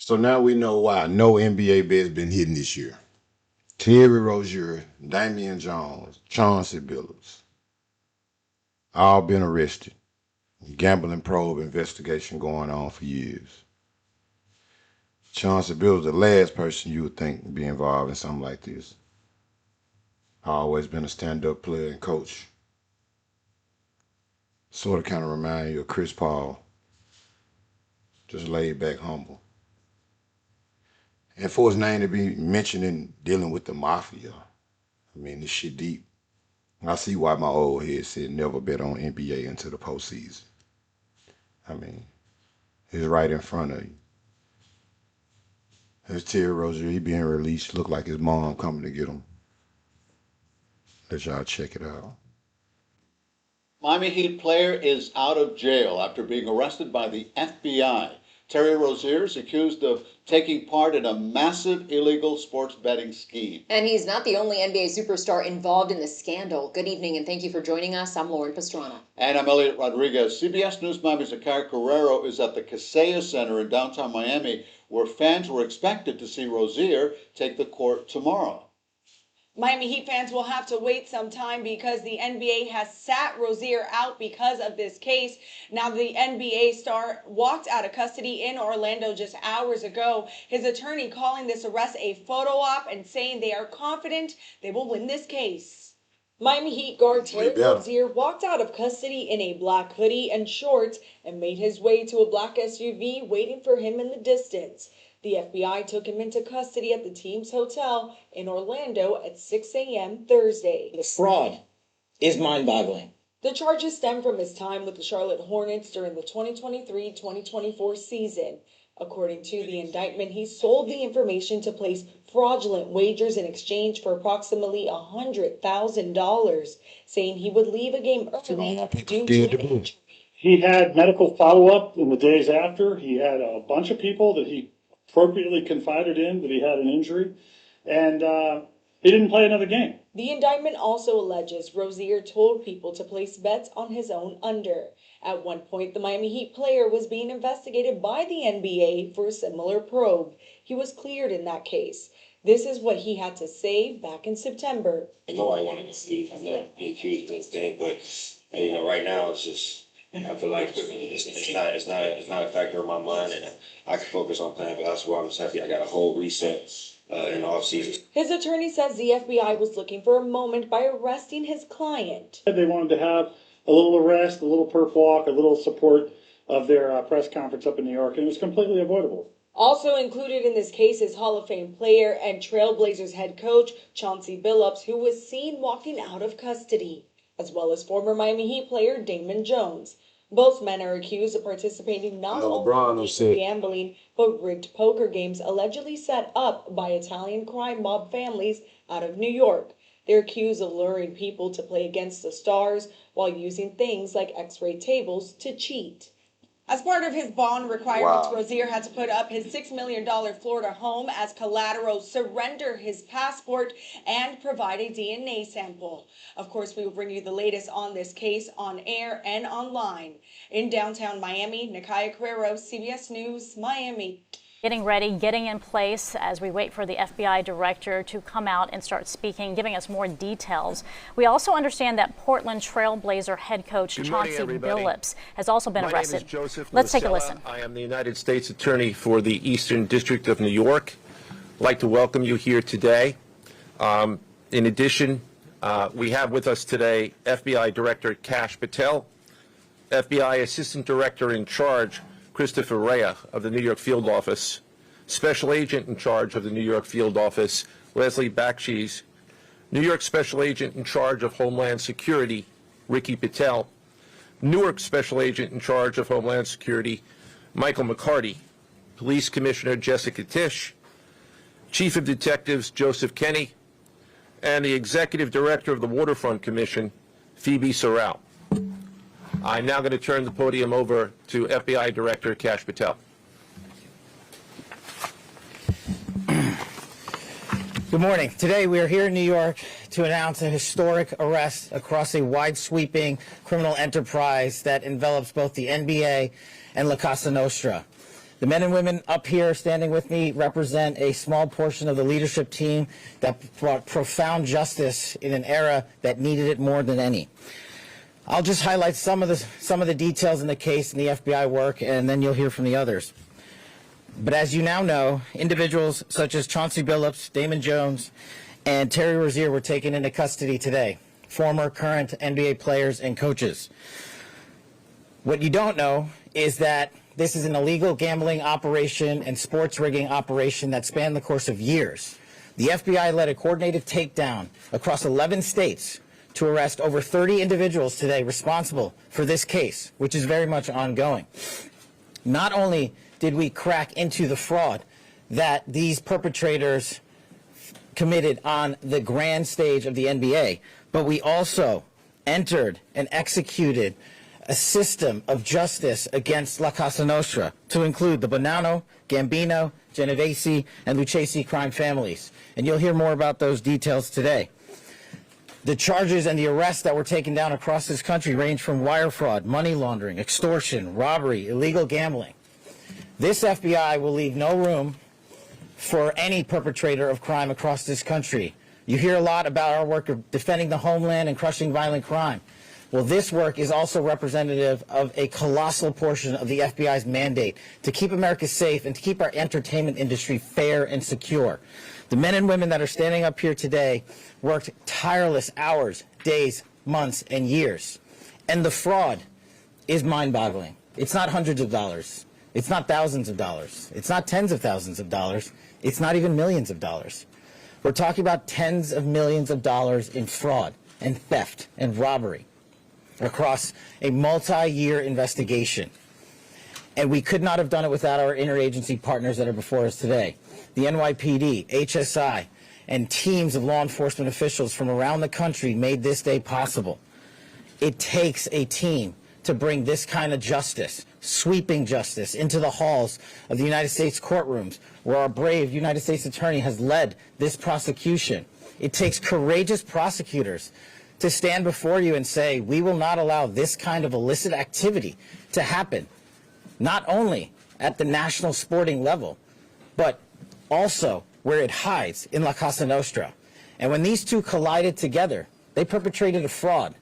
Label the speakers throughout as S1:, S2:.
S1: So now we know why no NBA bet's been hitting this year. Terry Rozier, Damian Jones, Chauncey Billups, all been arrested. Gambling probe investigation going on for years. Chauncey Billups, the last person you would think would be involved in something like this. Always been a stand-up player and coach. Sort of kind of remind you of Chris Paul. Just laid back, humble. And for his name to be mentioned in dealing with the Mafia, I mean, this shit deep. I see why my old head said never bet on NBA until the postseason. I mean, it's right in front of you. There's Terry Rozier, he being released. Look like his mom coming to get him. Let y'all check it out.
S2: Miami Heat player is out of jail after being arrested by the FBI. Terry Rozier is accused of taking part in a massive illegal sports betting scheme.
S3: And he's not the only NBA superstar involved in the scandal. Good evening and thank you for joining us. I'm Lauren Pastrana.
S2: And I'm Elliot Rodriguez. CBS News Miami's Zakai Carrero is at the Kaseya Center in downtown Miami, where fans were expected to see Rozier take the court tomorrow.
S4: Miami Heat fans will have to wait some time because the NBA has sat Rozier out because of this case. Now, the NBA star walked out of custody in Orlando just hours ago. His attorney calling this arrest a photo op and saying they are confident they will win this case. Miami Heat guard Terry Rozier walked out of custody in a black hoodie and shorts and made his way to a black SUV waiting for him in the distance. The FBI took him into custody at the team's hotel in Orlando at 6 a.m. Thursday.
S5: The fraud is mind-boggling.
S4: The charges stem from his time with the Charlotte Hornets during the 2023-2024 season. According to the indictment, he sold the information to place fraudulent wagers in exchange for approximately $100,000, saying he would leave a game early due to an injury.
S6: He had medical follow-up in the days after. He had a bunch of people that he appropriately confided in that he had an injury, and he didn't play another game.
S4: The indictment also alleges Rozier told people to place bets on his own under. At one point, the Miami Heat player was being investigated by the NBA for a similar probe. He was cleared in that case. This is what he had to say back in September.
S7: Nobody wanted to see be accused of this thing, but right now it's just. I feel like it's not a factor in my mind, and I can focus on playing basketball. I'm just happy I got a whole reset in the offseason.
S4: His attorney says the FBI was looking for a moment by arresting his client.
S6: They wanted to have a little arrest, a little perp walk, a little support of their press conference up in New York, and it was completely avoidable.
S4: Also included in this case is Hall of Fame player and Trailblazers head coach Chauncey Billups, who was seen walking out of custody, as well as former Miami Heat player Damian Jones. Both men are accused of participating not only in gambling, but rigged poker games allegedly set up by Italian crime mob families out of New York. They're accused of luring people to play against the stars while using things like X-ray tables to cheat. As part of his bond requirements, Rozier had to put up his $6 million Florida home as collateral, surrender his passport, and provide a DNA sample. Of course, we will bring you the latest on this case on air and online. In downtown Miami, Nakaya Carrero, CBS News, Miami.
S8: Getting ready, getting in place as we wait for the FBI director to come out and start speaking, giving us more details. We also understand that Portland Trailblazer head coach Chauncey Billups has also been arrested. Let's take a listen.
S9: I am the United States Attorney for the Eastern District of New York. I'd like to welcome you here today. In addition, we have with us today FBI Director Kash Patel, FBI Assistant Director in Charge Christopher Rea of the New York Field Office, Special Agent in Charge of the New York Field Office, Leslie Bakshi's, New York Special Agent in Charge of Homeland Security, Ricky Patel, Newark Special Agent in Charge of Homeland Security, Michael McCarty, Police Commissioner Jessica Tisch, Chief of Detectives Joseph Kenny, and the Executive Director of the Waterfront Commission, Phoebe Sorrell. I'm now going to turn the podium over to FBI Director Kash Patel.
S5: Good morning. Today we are here in New York to announce a historic arrest across a wide-sweeping criminal enterprise that envelops both the NBA and La Cosa Nostra. The men and women up here standing with me represent a small portion of the leadership team that brought profound justice in an era that needed it more than any. I'll just highlight some of the details in the case and the FBI work, and then you'll hear from the others. But as you now know, individuals such as Chauncey Billups, Damon Jones, and Terry Rozier were taken into custody today, former, current NBA players and coaches. What you don't know is that this is an illegal gambling operation and sports rigging operation that spanned the course of years. The FBI led a coordinated takedown across 11 states to arrest over 30 individuals today responsible for this case, which is very much ongoing. Not only did we crack into the fraud that these perpetrators committed on the grand stage of the NBA, but we also entered and executed a system of justice against La Cosa Nostra to include the Bonanno, Gambino, Genovese, and Lucchesi crime families. And you'll hear more about those details today. The charges and the arrests that were taken down across this country range from wire fraud, money laundering, extortion, robbery, illegal gambling. This FBI will leave no room for any perpetrator of crime across this country. You hear a lot about our work of defending the homeland and crushing violent crime. Well, this work is also representative of a colossal portion of the FBI's mandate to keep America safe and to keep our entertainment industry fair and secure. The men and women that are standing up here today worked tireless hours, days, months, and years. And the fraud is mind-boggling. It's not hundreds of dollars. It's not thousands of dollars. It's not tens of thousands of dollars. It's not even millions of dollars. We're talking about tens of millions of dollars in fraud and theft and robbery across a multi-year investigation. And we could not have done it without our interagency partners that are before us today. The NYPD, HSI, and teams of law enforcement officials from around the country made this day possible. It takes a team to bring this kind of justice, sweeping justice, into the halls of the United States courtrooms, where our brave United States Attorney has led this prosecution. It takes courageous prosecutors to stand before you and say, we will not allow this kind of illicit activity to happen, not only at the national sporting level, but also where it hides in La Cosa Nostra. And when these two collided together, they perpetrated a fraud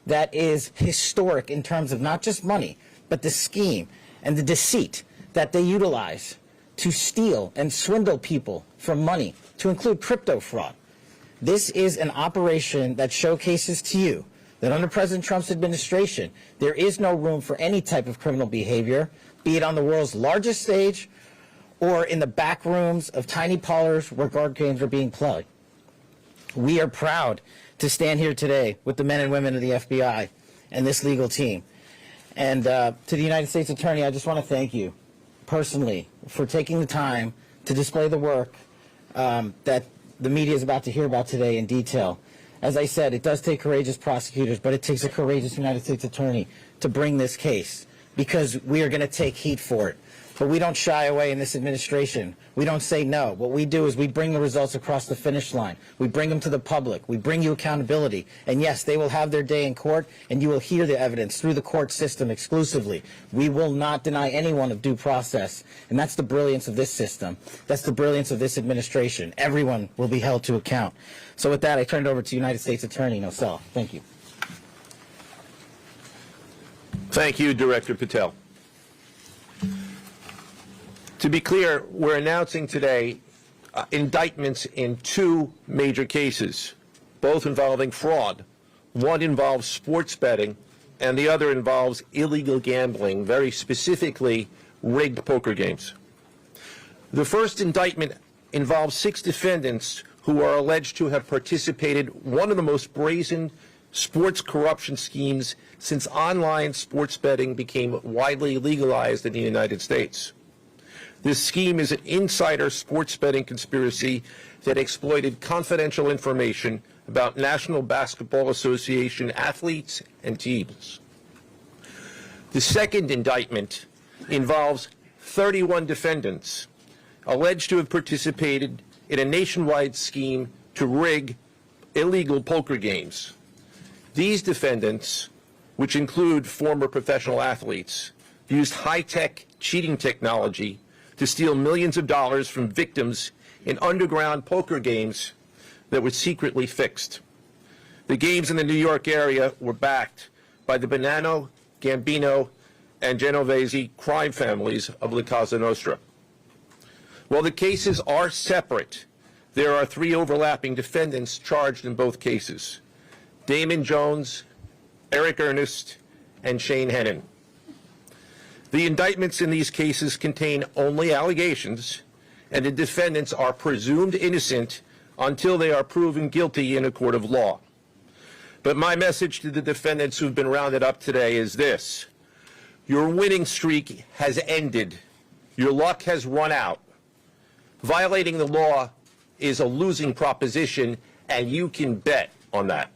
S5: that is historic in terms of not just money, but the scheme and the deceit that they utilize to steal and swindle people from money, to include crypto fraud. This is an operation that showcases to you that under President Trump's administration, there is no room for any type of criminal behavior, be it on the world's largest stage or in the back rooms of tiny parlors where card games are being played. We are proud to stand here today with the men and women of the FBI and this legal team. And to the United States Attorney, I just want to thank you personally for taking the time to display the work that the media is about to hear about today in detail. As I said, it does take courageous prosecutors, but it takes a courageous United States Attorney to bring this case, because we are going to take heat for it. But we don't shy away in this administration. We don't say no. What we do is we bring the results across the finish line. We bring them to the public. We bring you accountability. And yes, they will have their day in court, and you will hear the evidence through the court system exclusively. We will not deny anyone of due process. And that's the brilliance of this system. That's the brilliance of this administration. Everyone will be held to account. So with that, I turn it over to United States Attorney Nosal. Thank you.
S9: Thank you, Director Patel. To be clear, we're announcing today indictments in two major cases, both involving fraud. One involves sports betting, and the other involves illegal gambling, very specifically rigged poker games. The first indictment involves 6 defendants who are alleged to have participated in one of the most brazen sports corruption schemes since online sports betting became widely legalized in the United States. This scheme is an insider sports betting conspiracy that exploited confidential information about National Basketball Association athletes and teams. The second indictment involves 31 defendants alleged to have participated in a nationwide scheme to rig illegal poker games. These defendants, which include former professional athletes, used high-tech cheating technology to steal millions of dollars from victims in underground poker games that were secretly fixed. The games in the New York area were backed by the Bonanno, Gambino, and Genovese crime families of La Cosa Nostra. While the cases are separate, there are 3 overlapping defendants charged in both cases: Damon Jones, Eric Ernest, and Shane Hennon. The indictments in these cases contain only allegations, and the defendants are presumed innocent until they are proven guilty in a court of law. But my message to the defendants who've been rounded up today is this: your winning streak has ended. Your luck has run out. Violating the law is a losing proposition, and you can bet on that.